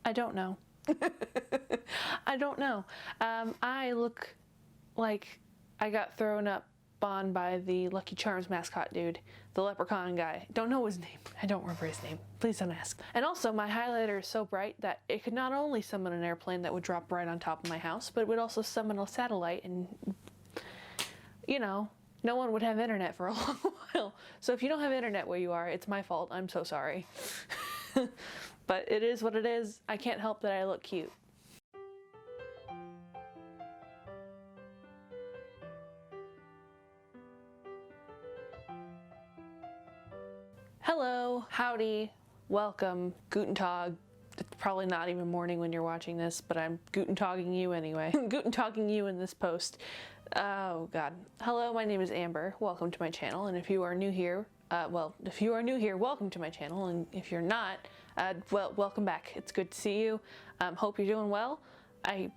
I don't know. I don't know. I look like I got thrown up on by the Lucky Charms mascot dude, the leprechaun guy. Don't know his name. I don't remember his name. Please don't ask. And also, my highlighter is so bright that it could not only summon an airplane that would drop right on top of my house, but it would also summon a satellite, and, you know, no one would have internet for a long while. So if you don't have internet where you are, it's my fault. I'm so sorry. But it is what it is. I can't help that I look cute. Hello, howdy, welcome, guten tag. It's probably not even morning when you're watching this, but I'm guten tagging you anyway. Guten tagging you in this post. Oh god. Hello, my name is Amber. Welcome to my channel, and if you are new here, if you are new here, welcome to my channel, and if you're not, well, welcome back. It's good to see you. Hope you're doing well. I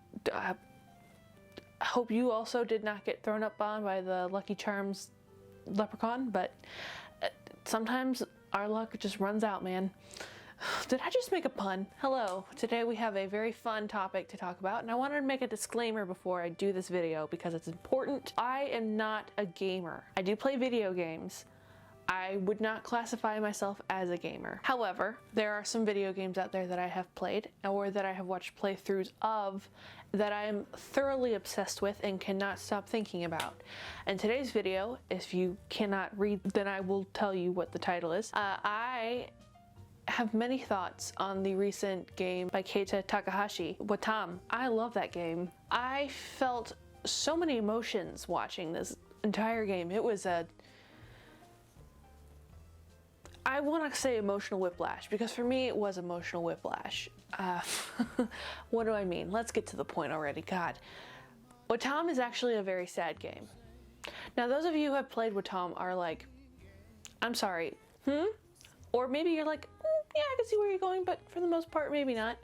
hope you also did not get thrown up on by the Lucky Charms leprechaun, but sometimes our luck just runs out, man. Did I just make a pun? Hello. Today we have a very fun topic to talk about, and I wanted to make a disclaimer before I do this video because it's important. I am not a gamer. I do play video games. I would not classify myself as a gamer. However, there are some video games out there that I have played or that I have watched playthroughs of that I am thoroughly obsessed with and cannot stop thinking about. And today's video, if you cannot read, then I will tell you what the title is. I have many thoughts on the recent game by Keita Takahashi, Wattam. I love that game. I felt so many emotions watching this entire game. It was I want to say emotional whiplash, because for me it was emotional whiplash. What do I mean? Let's get to the point already. God. Wattam is actually a very sad game. Now those of you who have played Wattam are like, I'm sorry, Or maybe you're like, yeah, I can see where you're going, but for the most part, maybe not.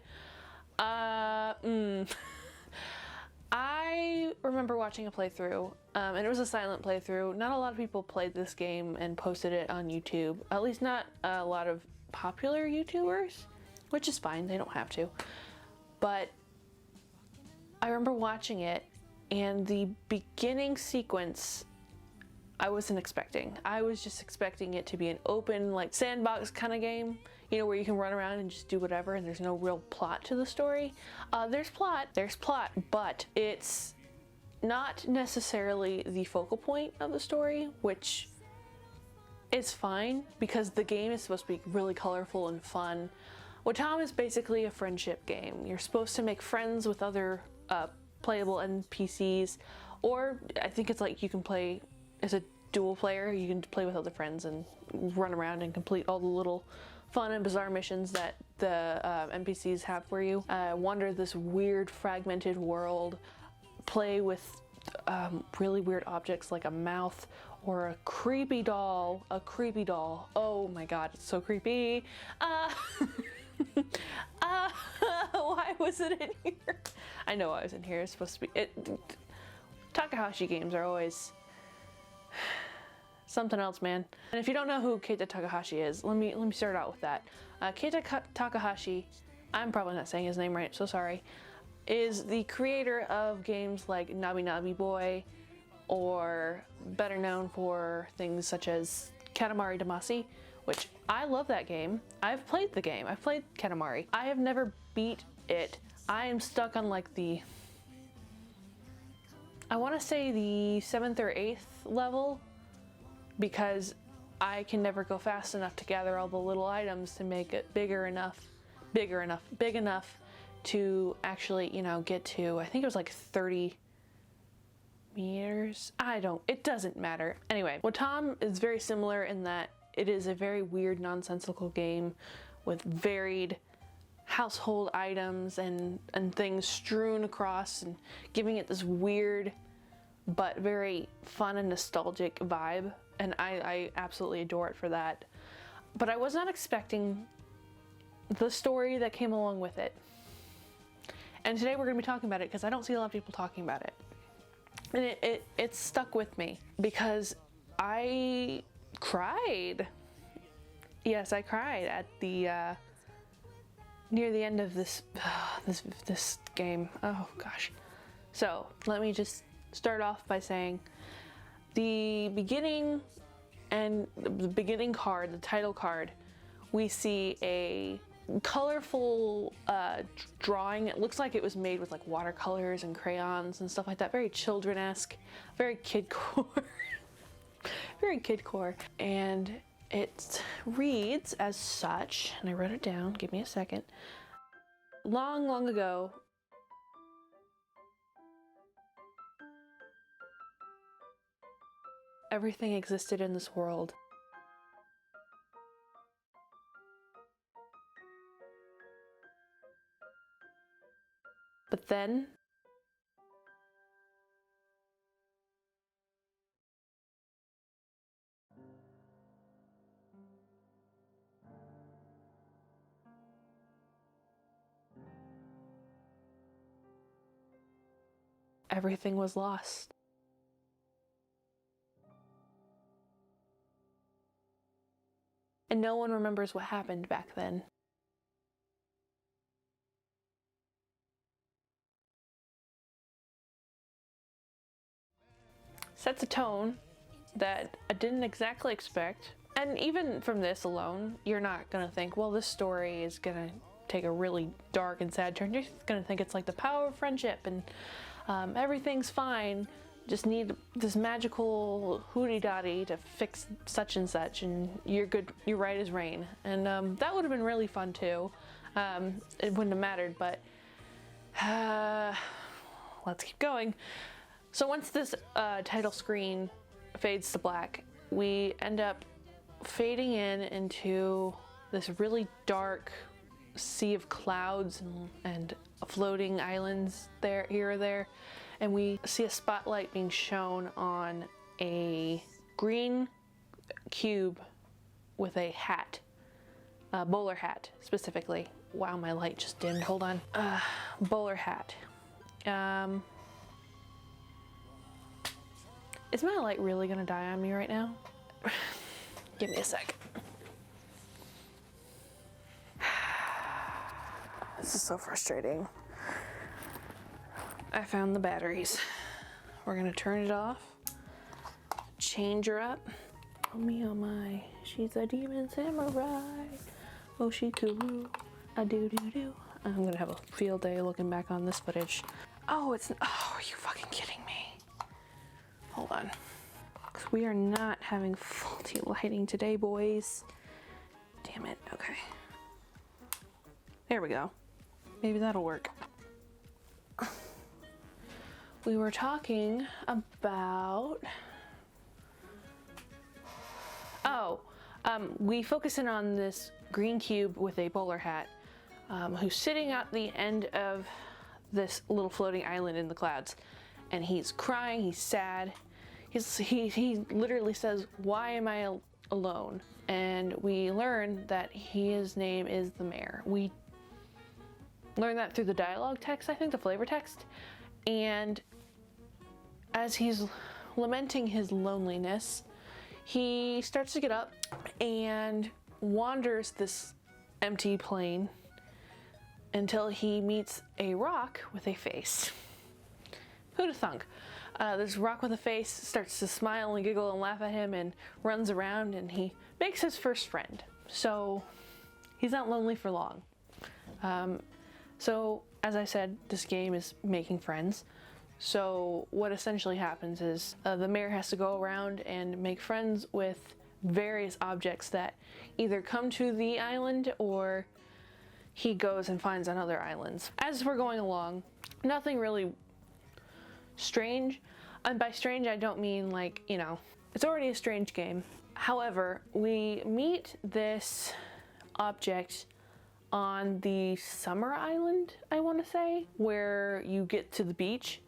I remember watching a playthrough, and it was a silent playthrough. Not a lot of people played this game and posted it on YouTube, at least not a lot of popular YouTubers, which is fine, they don't have to. But I remember watching it, and the beginning sequence I wasn't expecting. I was just expecting it to be an open, like, sandbox kind of game, you know, where you can run around and just do whatever and there's no real plot to the story. There's plot, but it's not necessarily the focal point of the story, which is fine because the game is supposed to be really colorful and fun. Wattam is basically a friendship game. You're supposed to make friends with other playable NPCs, or I think it's like you can play as a dual player. You can play with other friends and run around and complete all the little fun and bizarre missions that the NPCs have for you. Wander this weird fragmented world, play with really weird objects like a mouth or a creepy doll. Oh my god, it's so creepy. Why was it in here? I know I was in here. It's supposed to be Takahashi games are always something else, man. And if you don't know who Keita Takahashi is, let me start out with that. Keita Takahashi, I'm probably not saying his name right, so sorry, is the creator of games like Nabi Nabi Boy, or better known for things such as Katamari Damacy, which I love that game. I've played the game. I've played Katamari. I have never beat it. I am stuck on like I want to say the 7th or 8th level, because I can never go fast enough to gather all the little items to make it big enough to actually, you know, get to, I think it was like 30 meters. It doesn't matter. Anyway, Wattam is very similar in that it is a very weird, nonsensical game with varied household items and things strewn across and giving it this weird but very fun and nostalgic vibe, and I absolutely adore it for that. But I was not expecting the story that came along with it. And today we're going to be talking about it because I don't see a lot of people talking about it. And it stuck with me because I cried. Yes, I cried at the near the end of this this game. Oh gosh. So let me just start off by saying the beginning card, the title card, we see a colorful drawing. It looks like it was made with like watercolors and crayons and stuff like that. Very children-esque, very kidcore. Very kidcore. And it reads as such, and I wrote it down, give me a second. Long, long ago, everything existed in this world. But then, everything was lost. And no one remembers what happened back then. Sets a tone that I didn't exactly expect. And even from this alone, you're not gonna think, well, this story is gonna take a really dark and sad turn. You're just gonna think it's like the power of friendship and everything's fine. Just need this magical hooty-dotty to fix such and such, and you're good. You're right as rain. And that would have been really fun too. It wouldn't have mattered, but let's keep going. So once this title screen fades to black, we end up fading into this really dark sea of clouds and floating islands there, here or there. And we see a spotlight being shown on a green cube with a hat, a bowler hat specifically. Wow, my light just dimmed, hold on. Bowler hat. Is my light really gonna die on me right now? Give me a sec. This is so frustrating. I found the batteries. We're gonna turn it off, change her up. Oh me, oh my, she's a demon samurai. Oh, she cool, a do-do-do. I'm gonna have a field day looking back on this footage. Oh, are you fucking kidding me? Hold on. 'Cause we are not having faulty lighting today, boys. Damn it, okay. There we go. Maybe that'll work. We were talking about, we focus in on this green cube with a bowler hat, who's sitting at the end of this little floating island in the clouds, and he's crying, he's sad. He literally says, "Why am I alone?" And we learn that his name is the mayor. We learn that through the dialogue text, I think, the flavor text. And as he's lamenting his loneliness, he starts to get up and wanders this empty plain until he meets a rock with a face. Who'd have thunk? This rock with a face starts to smile and giggle and laugh at him and runs around, and he makes his first friend. So he's not lonely for long. So as I said, this game is making friends. So what essentially happens is the mayor has to go around and make friends with various objects that either come to the island or he goes and finds on other islands. As we're going along, nothing really strange. And by strange, I don't mean like, you know, it's already a strange game. However, we meet this object on the summer island, I want to say, where you get to the beach,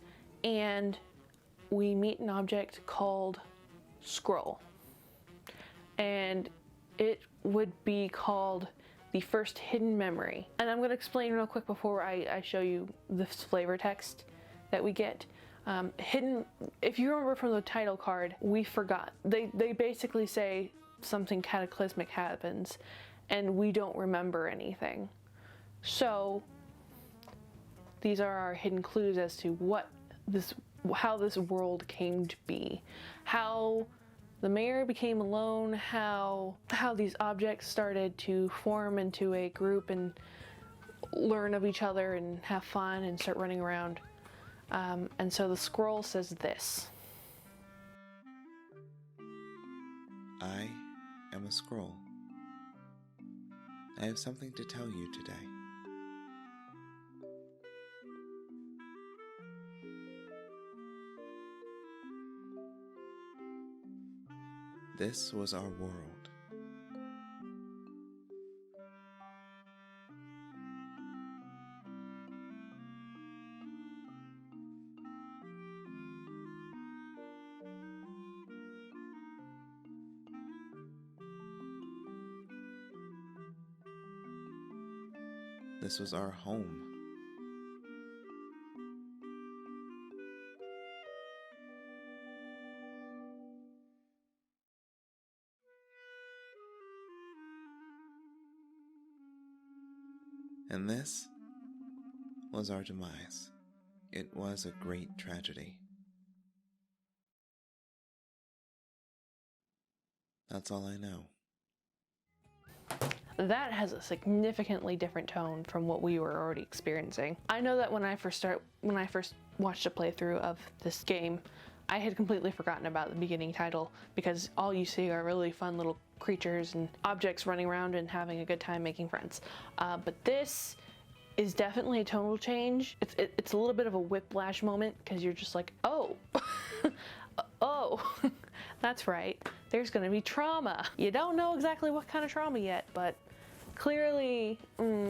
and we meet an object called Scroll. And it would be called the first hidden memory. And I'm going to explain real quick before I show you this flavor text that we get. Hidden, if you remember from the title card, we forgot. They basically say something cataclysmic happens and we don't remember anything. So these are our hidden clues as to how this world came to be, how the mayor became alone, how these objects started to form into a group and learn of each other and have fun and start running around. And so the scroll says this. I am a scroll. I have something to tell you today. This was our world. This was our home. And this was our demise. It was a great tragedy. That's all I know. That has a significantly different tone from what we were already experiencing. I know that when I first watched a playthrough of this game, I had completely forgotten about the beginning title because all you see are really fun little creatures and objects running around and having a good time making friends. But this is definitely a tonal change. It's a little bit of a whiplash moment because you're just like, oh, oh, that's right. There's gonna be trauma. You don't know exactly what kind of trauma yet, but clearly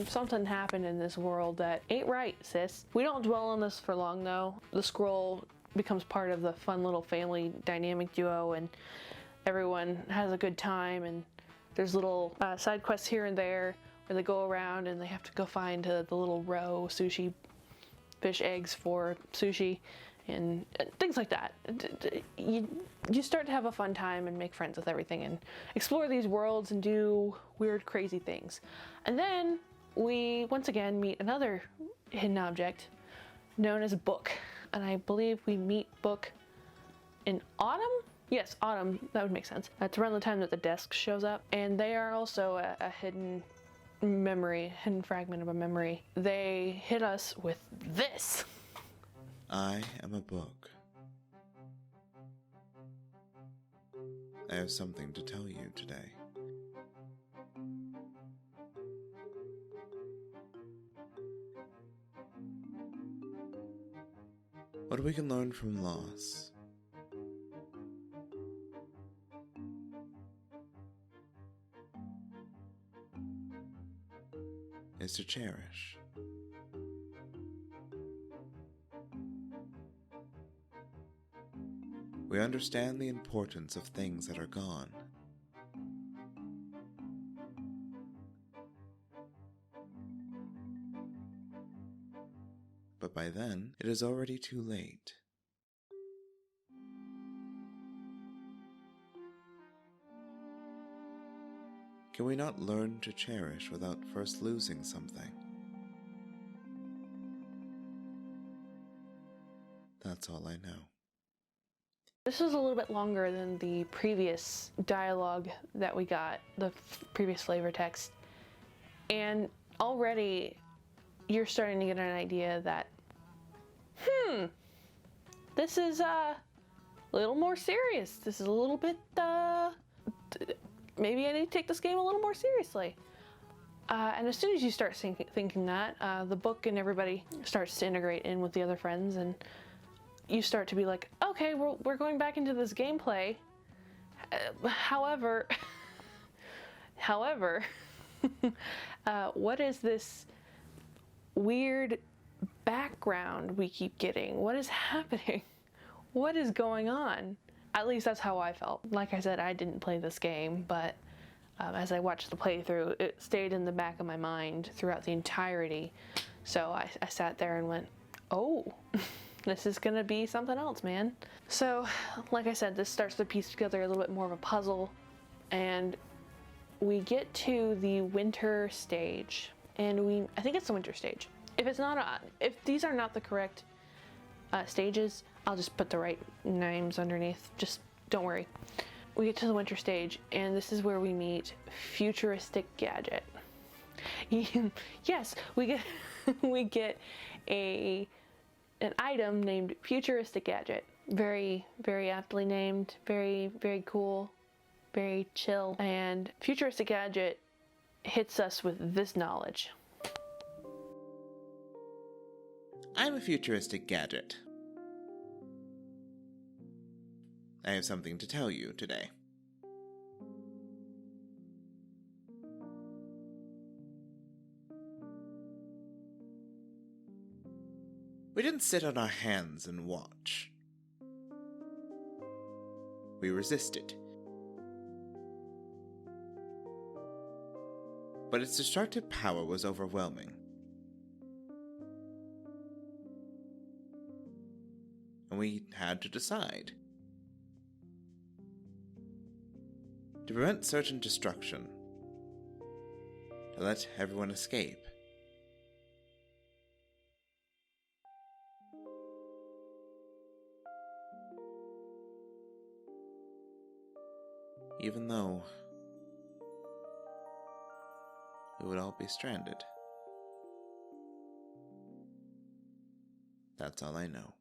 something happened in this world that ain't right, sis. We don't dwell on this for long though. The scroll becomes part of the fun little family dynamic duo and everyone has a good time, and there's little side quests here and there where they go around and they have to go find the little roe sushi fish eggs for sushi and things like that. You start to have a fun time and make friends with everything and explore these worlds and do weird crazy things. And then we once again meet another hidden object known as Book. And I believe we meet Book in autumn? Yes, autumn, that would make sense. That's around the time that the desk shows up. And they are also a hidden hidden fragment of a memory. They hit us with this. I am a book. I have something to tell you today. What we can learn from loss. Is to cherish. We understand the importance of things that are gone. But by then, it is already too late. Can we not learn to cherish without first losing something? That's all I know. This is a little bit longer than the previous dialogue that we got, the previous flavor text. And already you're starting to get an idea that, this is a little more serious. This is a little bit, maybe I need to take this game a little more seriously. And as soon as you start thinking that, the book and everybody starts to integrate in with the other friends, and you start to be like, okay, we're going back into this gameplay. However, what is this weird background we keep getting? What is happening? What is going on? At least that's how I felt. Like I said, I didn't play this game, but as I watched the playthrough, it stayed in the back of my mind throughout the entirety. So I sat there and went, oh, this is gonna be something else, man. So, like I said, this starts to piece together a little bit more of a puzzle, and we get to the winter stage. and I think it's the winter stage. If these are not the correct stages, I'll just put the right names underneath. Just don't worry. We get to the winter stage, and this is where we meet Futuristic Gadget. Yes, we get we get an item named Futuristic Gadget. Very, very aptly named. Very, very cool. Very chill. And Futuristic Gadget hits us with this knowledge. I'm a futuristic gadget. I have something to tell you today. We didn't sit on our hands and watch. We resisted. But its destructive power was overwhelming. And we had to decide. To prevent certain destruction. To let everyone escape. Even though we would all be stranded. That's all I know.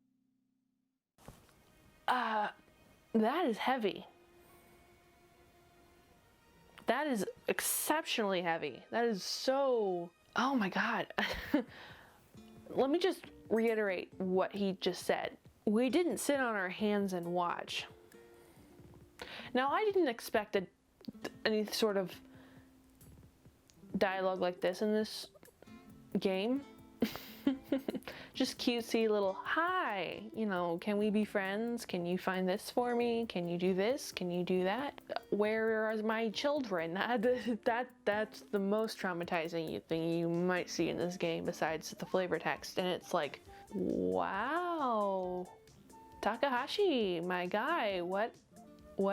That is heavy. That is exceptionally heavy. That is so... Oh my god. Let me just reiterate what he just said. We didn't sit on our hands and watch. Now, I didn't expect any sort of dialogue like this in this game. Just cutesy little, hi, you know, can we be friends? Can you find this for me? Can you do this? Can you do that? Where are my children? That's the most traumatizing thing you might see in this game besides the flavor text. And it's like, wow, Takahashi, my guy, what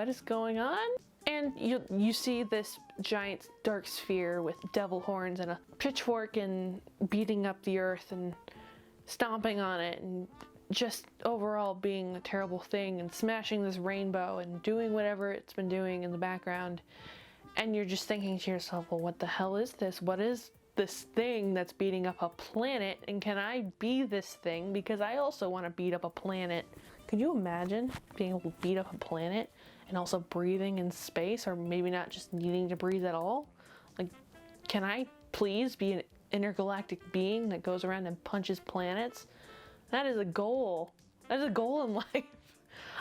is going on? And you see this giant dark sphere with devil horns and a pitchfork and beating up the earth and stomping on it and just overall being a terrible thing and smashing this rainbow and doing whatever it's been doing in the background. And you're just thinking to yourself, well, what the hell is this? What is this thing that's beating up a planet? And can I be this thing? Because I also want to beat up a planet. Could you imagine being able to beat up a planet and also breathing in space, or maybe not just needing to breathe at all? Like, can I please be an intergalactic being that goes around and punches planets? That is a goal. That is a goal in life.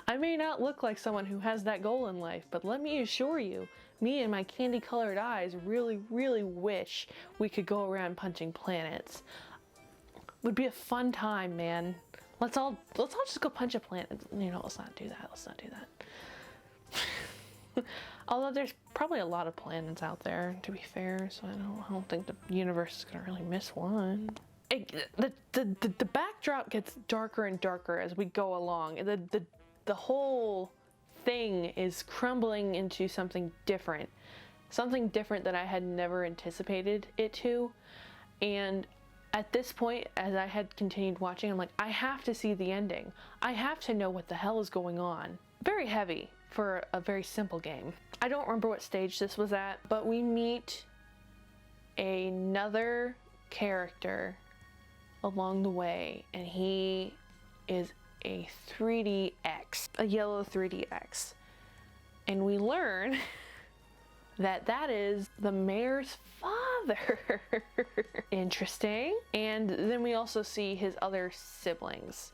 I may not look like someone who has that goal in life, but let me assure you, me and my candy-colored eyes really, really wish we could go around punching planets. Would be a fun time, man. Let's all just go punch a planet. You know, let's not do that. Let's not do that. Although there's probably a lot of planets out there, to be fair, so I don't think the universe is gonna really miss one. The backdrop gets darker and darker as we go along. The whole thing is crumbling into something different that I had never anticipated it to. And at this point, as I had continued watching, I'm like, I have to see the ending. I have to know what the hell is going on. Very heavy for a very simple game. I don't remember what stage this was at, but we meet another character along the way, and he is a 3DX, a yellow 3DX. And we learn that is the mayor's father. Interesting. And then we also see his other siblings.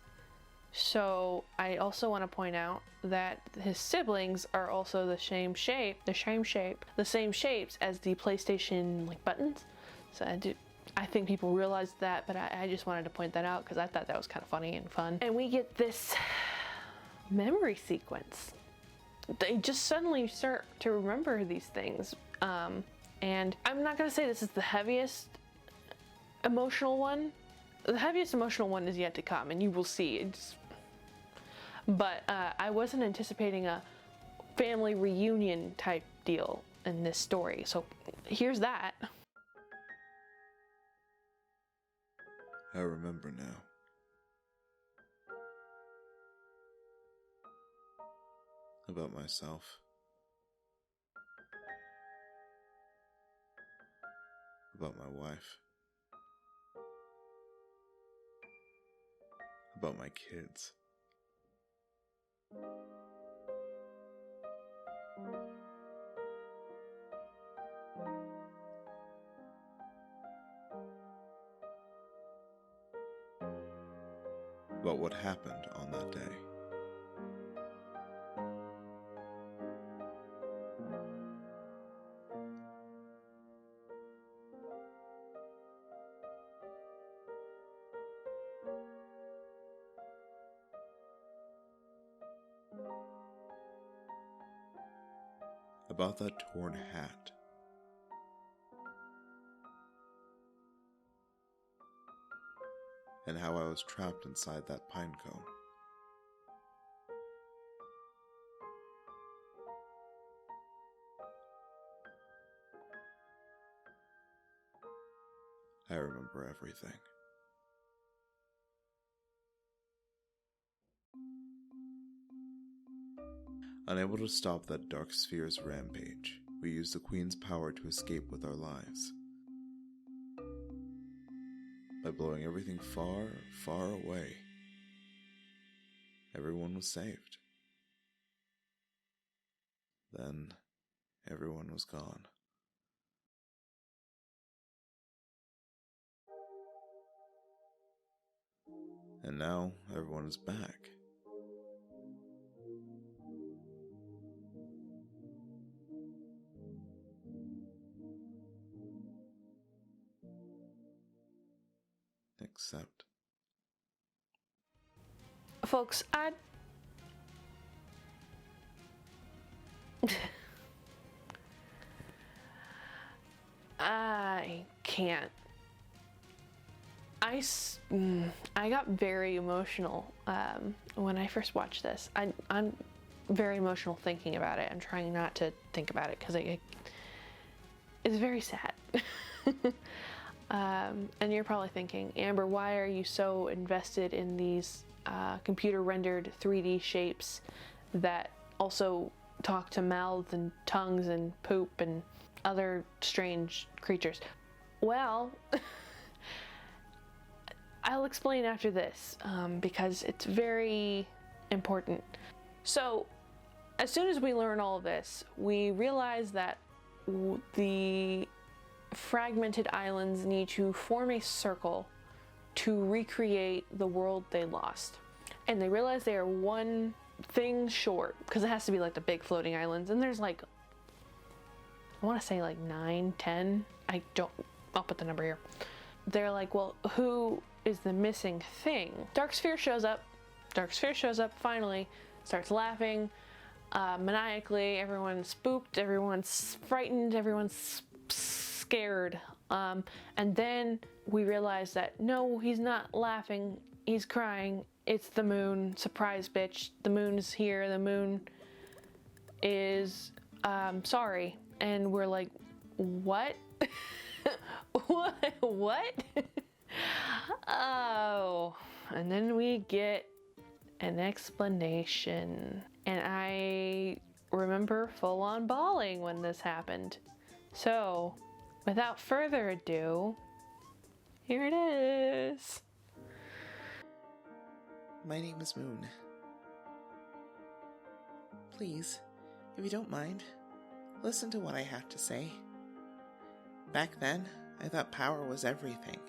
So I also want to point out that his siblings are also the same shapes as the PlayStation like buttons. So I think people realized that, but I just wanted to point that out because I thought that was kind of funny and fun. And we get this memory sequence. They just suddenly start to remember these things. And I'm not going to say this is the heaviest emotional one. The heaviest emotional one is yet to come, and you will see. But I wasn't anticipating a family reunion type deal in this story. So here's that. I remember now. About myself. About my wife. About my kids. About what happened on that day. About that torn hat. And how I was trapped inside that pine cone. I remember everything. Unable to stop that dark sphere's rampage, we used the Queen's power to escape with our lives. By blowing everything far, far away, everyone was saved. Then, everyone was gone. And now, everyone is back. Except... Folks, I can't. I got very emotional when I first watched this. I'm very emotional thinking about it. I'm trying not to think about it because it's very sad. And you're probably thinking, Amber, why are you so invested in these computer rendered 3D shapes that also talk to mouths and tongues and poop and other strange creatures? Well, I'll explain after this because it's very important. So, as soon as we learn all of this, we realize that the fragmented islands need to form a circle to recreate the world they lost. And they realize they are one thing short, because it has to be like the big floating islands, and there's like, I want to say like 9, 10, I'll put the number here. They're like, well, who is the missing thing? Dark Sphere shows up finally, starts laughing maniacally. Everyone's spooked, everyone's frightened, everyone's scared. And then we realize that no, he's not laughing, he's crying. It's the moon. Surprise, bitch. The moon is here. The moon is sorry. And we're like, what? What? Oh. And then we get an explanation. And I remember full on bawling when this happened. So, without further ado, here it is. My name is Moon. Please, if you don't mind, listen to what I have to say. Back then, I thought power was everything.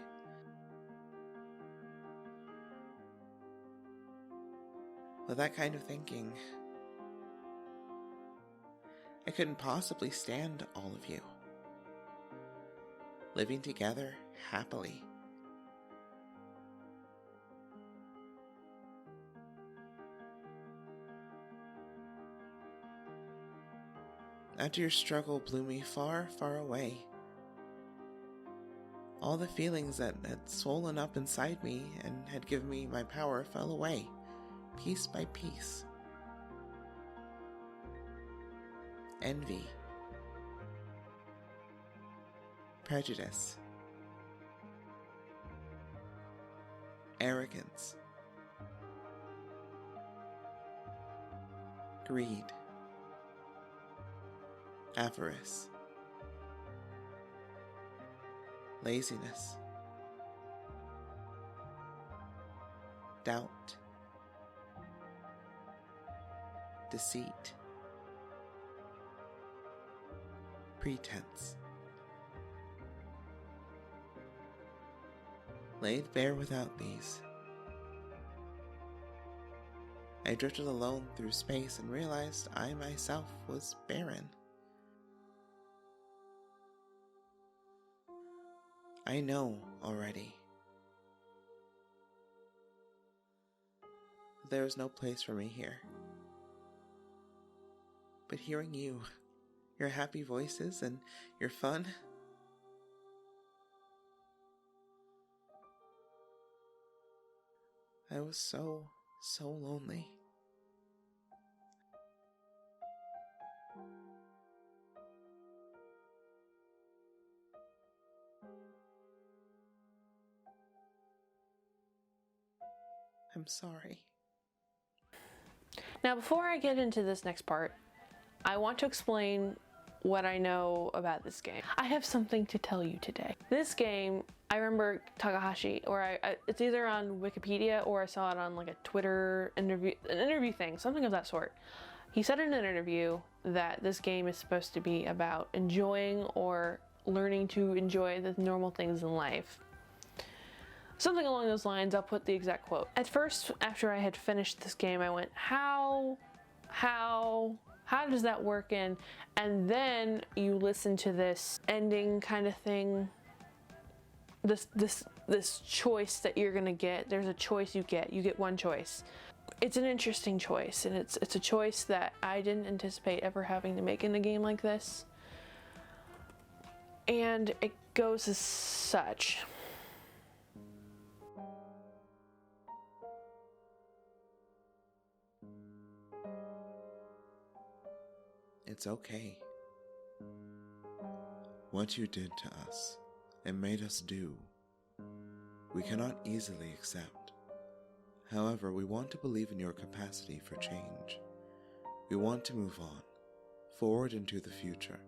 With that kind of thinking, I couldn't possibly stand all of you living together happily. After your struggle blew me far, far away, all the feelings that had swollen up inside me and had given me my power fell away, piece by piece. Envy, prejudice, arrogance, greed, avarice, laziness, doubt, deceit, pretense. Laid bare without these, I drifted alone through space and realized I myself was barren. I know already. There is no place for me here. But hearing you, your happy voices and your fun, I was so lonely. I'm sorry. Now, before I get into this next part, I want to explain what I know about this game. I have something to tell you today. This game, I remember Takahashi, or it's either on Wikipedia or I saw it on like a Twitter interview, an interview thing, something of that sort. He said in an interview that this game is supposed to be about enjoying or learning to enjoy the normal things in life. Something along those lines. I'll put the exact quote. At first, after I had finished this game, I went, how does that work in? And then you listen to this ending kind of thing, this choice that you're gonna get. There's a choice you get one choice. It's an interesting choice, and it's a choice that I didn't anticipate ever having to make in a game like this. And it goes as such. It's okay. What you did to us and made us do, we cannot easily accept. However, we want to believe in your capacity for change. We want to move on, forward into the future.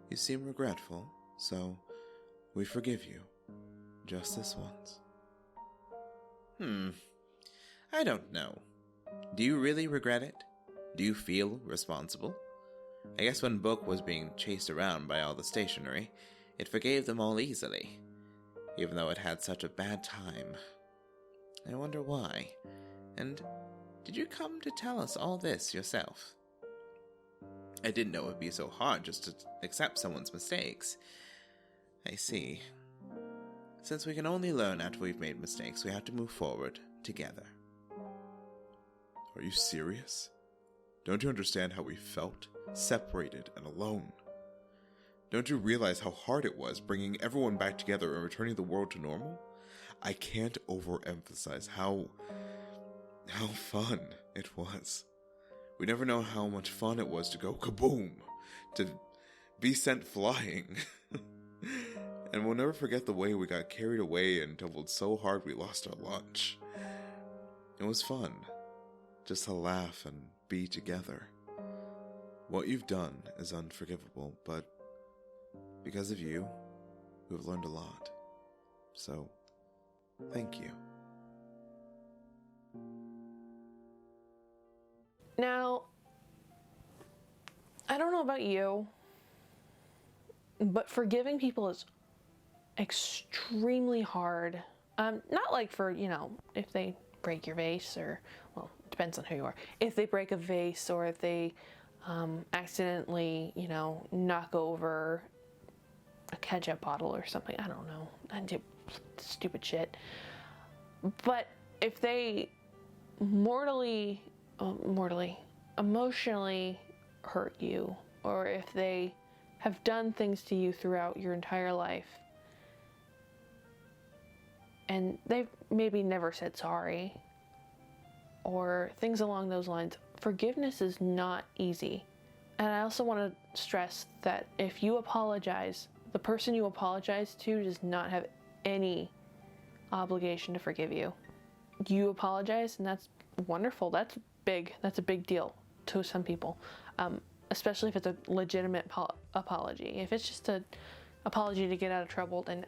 You seem regretful, so we forgive you, just this once. I don't know. Do you really regret it? Do you feel responsible? I guess when Book was being chased around by all the stationery, it forgave them all easily, even though it had such a bad time. I wonder why. And did you come to tell us all this yourself? I didn't know it would be so hard just to accept someone's mistakes. I see. Since we can only learn after we've made mistakes, we have to move forward together. Are you serious? Don't you understand how we felt? Separated and alone. Don't you realize how hard it was bringing everyone back together and returning the world to normal? I can't overemphasize how fun it was. We never know how much fun it was to go kaboom, to be sent flying. And we'll never forget the way we got carried away and tumbled so hard we lost our lunch. It was fun, just to laugh and be together. What you've done is unforgivable, but because of you, we've learned a lot. So, thank you. Now, I don't know about you, but forgiving people is extremely hard. Not like for, if they break your vase or, well, it depends on who you are. If they break a vase or if they accidentally, knock over a ketchup bottle or something. I don't know. I do stupid shit. But if they emotionally hurt you, or if they have done things to you throughout your entire life, and they've maybe never said sorry, or things along those lines, forgiveness is not easy. And I also want to stress that if you apologize, the person you apologize to does not have any obligation to forgive you. You apologize, and that's wonderful. That's big. That's a big deal to some people, especially if it's a legitimate apology. If it's just an apology to get out of trouble, then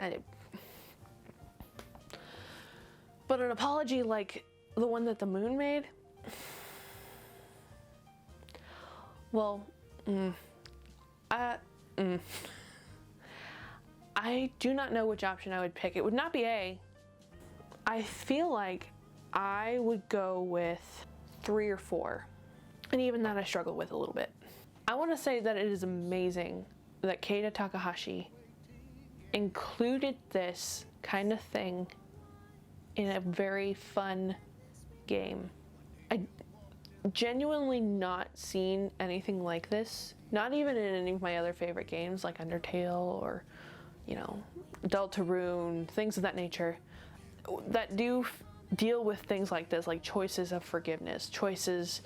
but an apology like the one that the moon made, well, I do not know which option I would pick. It would not be A. I feel like I would go with 3 or 4. And even that I struggle with a little bit. I want to say that it is amazing that Keita Takahashi included this kind of thing in a very fun game. I genuinely not seen anything like this. Not even in any of my other favorite games like Undertale or, you know, Deltarune, things of that nature that do deal with things like this, like choices of forgiveness, choices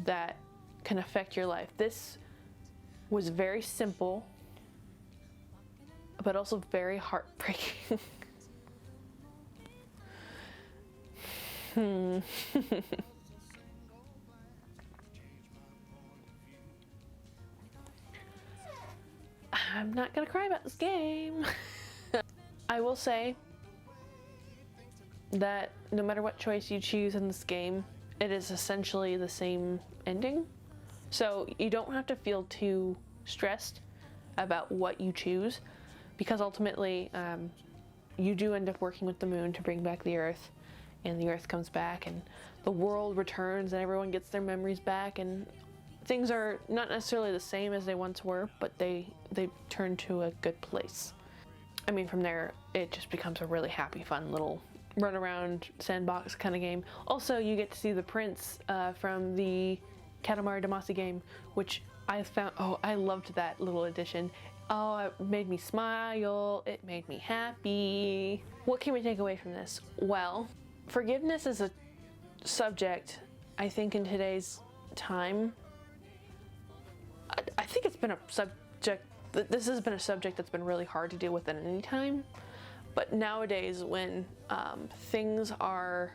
that can affect your life. This was very simple, but also very heartbreaking. I'm not gonna cry about this game. I will say that no matter what choice you choose in this game, it is essentially the same ending. So you don't have to feel too stressed about what you choose, because ultimately you do end up working with the moon to bring back the Earth, and the Earth comes back and the world returns and everyone gets their memories back, and things are not necessarily the same as they once were, but they turn to a good place. I mean, from there it just becomes a really happy, fun little run around sandbox kind of game. Also, you get to see the prince from the Katamari Damacy game, which I found, oh, I loved that little addition. Oh, it made me smile, it made me happy. What can we take away from this? Well, forgiveness is a subject, I think, in today's time. I think it's been a subject, this has been a subject that's been really hard to deal with at any time. But nowadays, when things are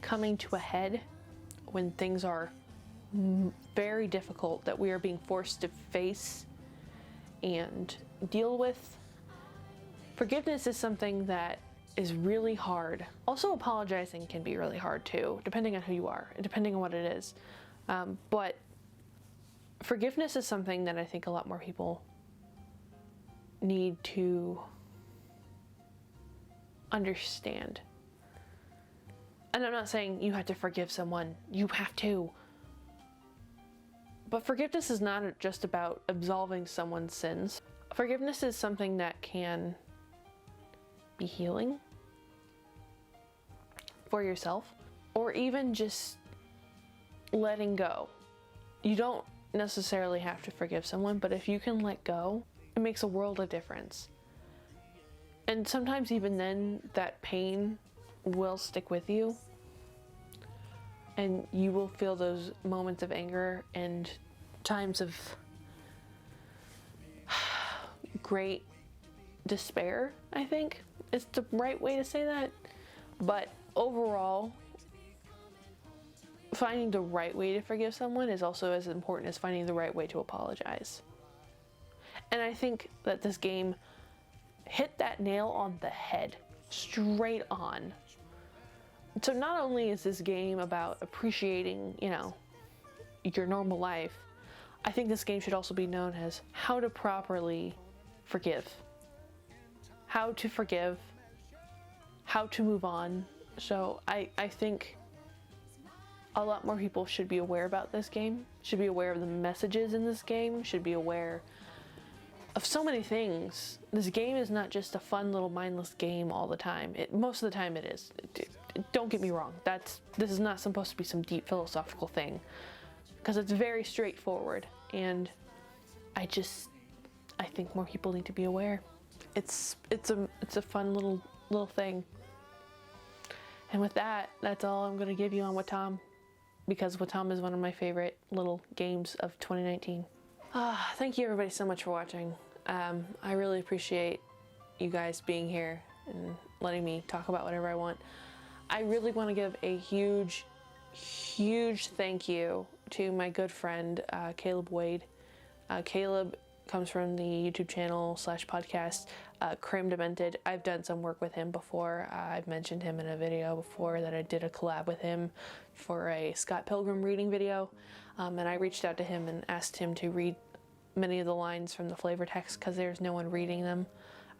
coming to a head, when things are very difficult that we are being forced to face and deal with, forgiveness is something that is really hard. Also, apologizing can be really hard too, depending on who you are and depending on what it is. But forgiveness is something that I think a lot more people need to understand. And I'm not saying you have to forgive someone, you have to. But forgiveness is not just about absolving someone's sins. Forgiveness is something that can be healing for yourself, or even just letting go. You don't necessarily have to forgive someone, but if you can let go, it makes a world of difference. And sometimes even then, that pain will stick with you, and you will feel those moments of anger and times of great despair, I think is the right way to say that. But overall, finding the right way to forgive someone is also as important as finding the right way to apologize. And I think that this game hit that nail on the head, straight on. So not only is this game about appreciating, you know, your normal life, I think this game should also be known as how to properly forgive. How to forgive, how to move on. So I think a lot more people should be aware about this game, should be aware of the messages in this game, should be aware of so many things. This game is not just a fun little mindless game all the time. Most of the time it is. Don't get me wrong. This is not supposed to be some deep philosophical thing, because it's very straightforward, and I think more people need to be aware. It's a fun little thing. And with that, that's all I'm gonna give you on Wattam, because Wattam is one of my favorite little games of 2019. Thank you everybody so much for watching. I really appreciate you guys being here and letting me talk about whatever I want. I really want to give a huge thank you to my good friend, Kaleb Wade. Kaleb comes from the YouTube channel / podcast, Creme Demented. I've done some work with him before. I've mentioned him in a video before that I did a collab with him for a Scott Pilgrim reading video. And I reached out to him and asked him to read many of the lines from the flavor text because there's no one reading them.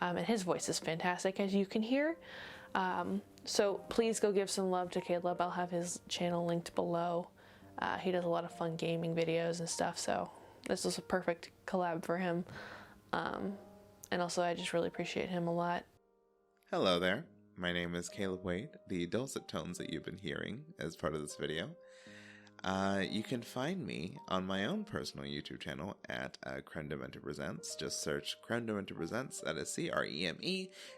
And his voice is fantastic, as you can hear. So please go give some love to Kaleb. I'll have his channel linked below. He does a lot of fun gaming videos and stuff, so this was a perfect collab for him. And also, I just really appreciate him a lot. Hello there. My name is Kaleb Wade, the dulcet tones that you've been hearing as part of this video. You can find me on my own personal YouTube channel at Creme Demented Presents. Just search Creme Demented Presents. That is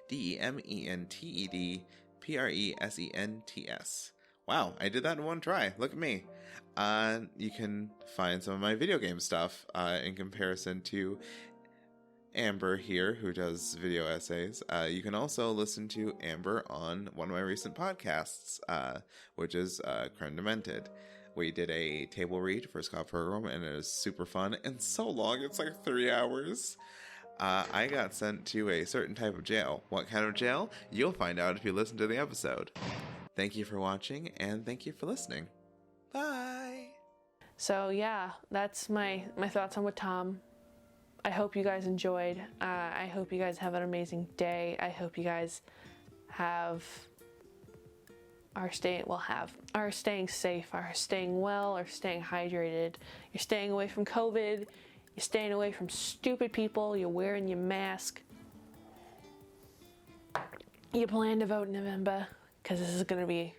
CREMEDEMENTED PRESENTS. Wow, I did that in one try. Look at me. You can find some of my video game stuff in comparison to Amber here, who does video essays. You can also listen to Amber on one of my recent podcasts, which is Creme Demented. We did a table read for Scott Pilgrim, and it was super fun and so long. It's like 3 hours. I got sent to a certain type of jail. What kind of jail? You'll find out if you listen to the episode. Thank you for watching, and thank you for listening. Bye! So yeah, that's my thoughts on Wattam. I hope you guys enjoyed. I hope you guys have an amazing day. I hope you guys are staying safe, are staying well, are staying hydrated. You're staying away from COVID. You're staying away from stupid people. You're wearing your mask. You plan to vote in November, because this is gonna be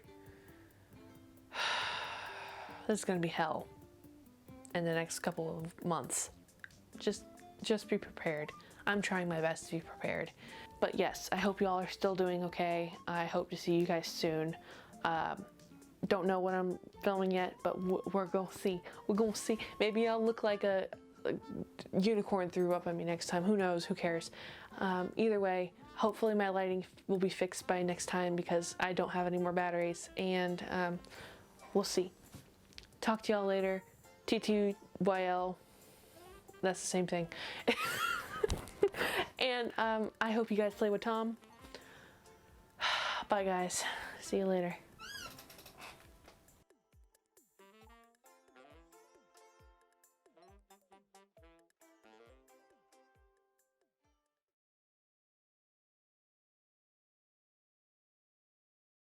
hell in the next couple of months. Just be prepared. I'm trying my best to be prepared. But yes, I hope you all are still doing okay. I hope to see you guys soon. Don't know what I'm filming yet, but we're gonna see. We're gonna see. Maybe I'll look like a unicorn threw up on me next time. Who knows? Who cares? Either way, hopefully my lighting will be fixed by next time because I don't have any more batteries. And we'll see. Talk to y'all later. TTYL. That's the same thing. And I hope you guys play with Tom. Bye guys. See you later.